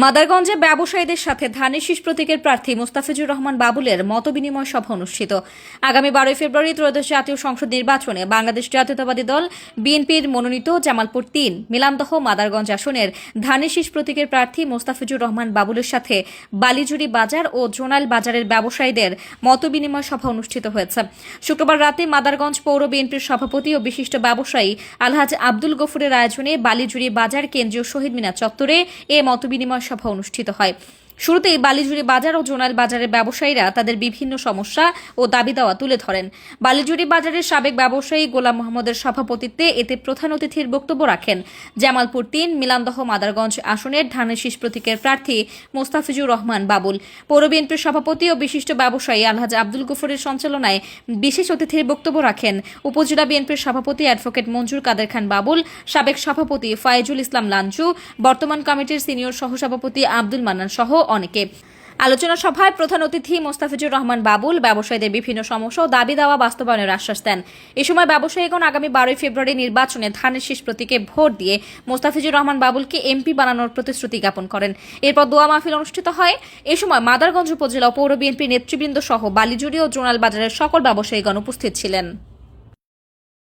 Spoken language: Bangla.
মাদারগঞ্জে ব্যবসায়ীদের সাথে ধানের শীষ প্রতীকের প্রার্থী মোস্তাফিজুর রহমান বাবুলের মতবিনিময় সভা অনুষ্ঠিত। আগামী 12 ফেব্রুয়ারি ত্রয়োদশ জাতীয় সংসদ নির্বাচনে বাংলাদেশ জাতীয়তাবাদী দল বিএনপির মনোনীত জামালপুর ৩ মিলামদহ মাদারগঞ্জ আসনের ধানের শীষ প্রতীকের প্রার্থী মোস্তাফিজুর রহমান বাবুলের সাথে বালিজুরি বাজার ও জোনাল বাজারের ব্যবসায়ীদের মতবিনিময় সভা অনুষ্ঠিত হয়েছে। শুক্রবার রাতে মাদারগঞ্জ পৌর বিএনপির সভাপতি ও বিশিষ্ট ব্যবসায়ী আলহাজ আব্দুল গফুরের আয়োজনে বালিজুরি বাজার কেন্দ্রীয় শহীদ মিনার চত্বরে এ মতবিনিময় সভা অনুষ্ঠিত হয়। শুরুতেই বালিজুরি বাজার ও জোনাল বাজারের ব্যবসায়ীরা তাদের বিভিন্ন সমস্যা ও দাবি দাওয়া তুলে ধরেন। বালিজুরি বাজারের সাবেক ব্যবসায়ী গোলাম মোহাম্মদের সভাপতিত্বে এতে প্রধান অতিথির বক্তব্য রাখেন জামালপুর ৩ মিলামদহ মাদারগঞ্জ আসনের ধানের শীষ প্রতীকের প্রার্থী মোস্তাফিজুর রহমান বাবুল। পৌর বিএনপির সভাপতি ও বিশিষ্ট ব্যবসায়ী আলহাজ আব্দুল গফুরের সঞ্চালনায় বিশেষ অতিথির বক্তব্য রাখেন উপজেলা বিএনপির সভাপতি অ্যাডভোকেট মঞ্জুর কাদের খান বাবুল, সাবেক সভাপতি ফায়েজুল ইসলাম লাঞ্চু, বর্তমান কমিটির সিনিয়র সহসভাপতি আব্দুল মান্নান সহ অনেকে। আলোচনা সভায় প্রধান অতিথি মোস্তাফিজুর রহমান বাবুল ব্যবসায়ীদের বিভিন্ন সমস্যা ও দাবি দাওয়া বাস্তবায়নের আশ্বাস দেন। এ সময় ব্যবসায়ীগণ আগামী 12 ফেব্রুয়ারি নির্বাচনে ধানের শীষ প্রতীকে ভোট দিয়ে মোস্তাফিজুর রহমান বাবুলকে এমপি বানানোর প্রতিশ্রুতি জ্ঞাপন করেন। এরপর দোয়া মাহফিল অনুষ্ঠিত হয়। এ সময় মাদারগঞ্জ উপজেলা পৌর বিএনপি নেতৃবৃন্দ সহ বালিজুরি ও জোনাল বাজারের সকল ব্যবসায়ীগণ উপস্থিত ছিলেন।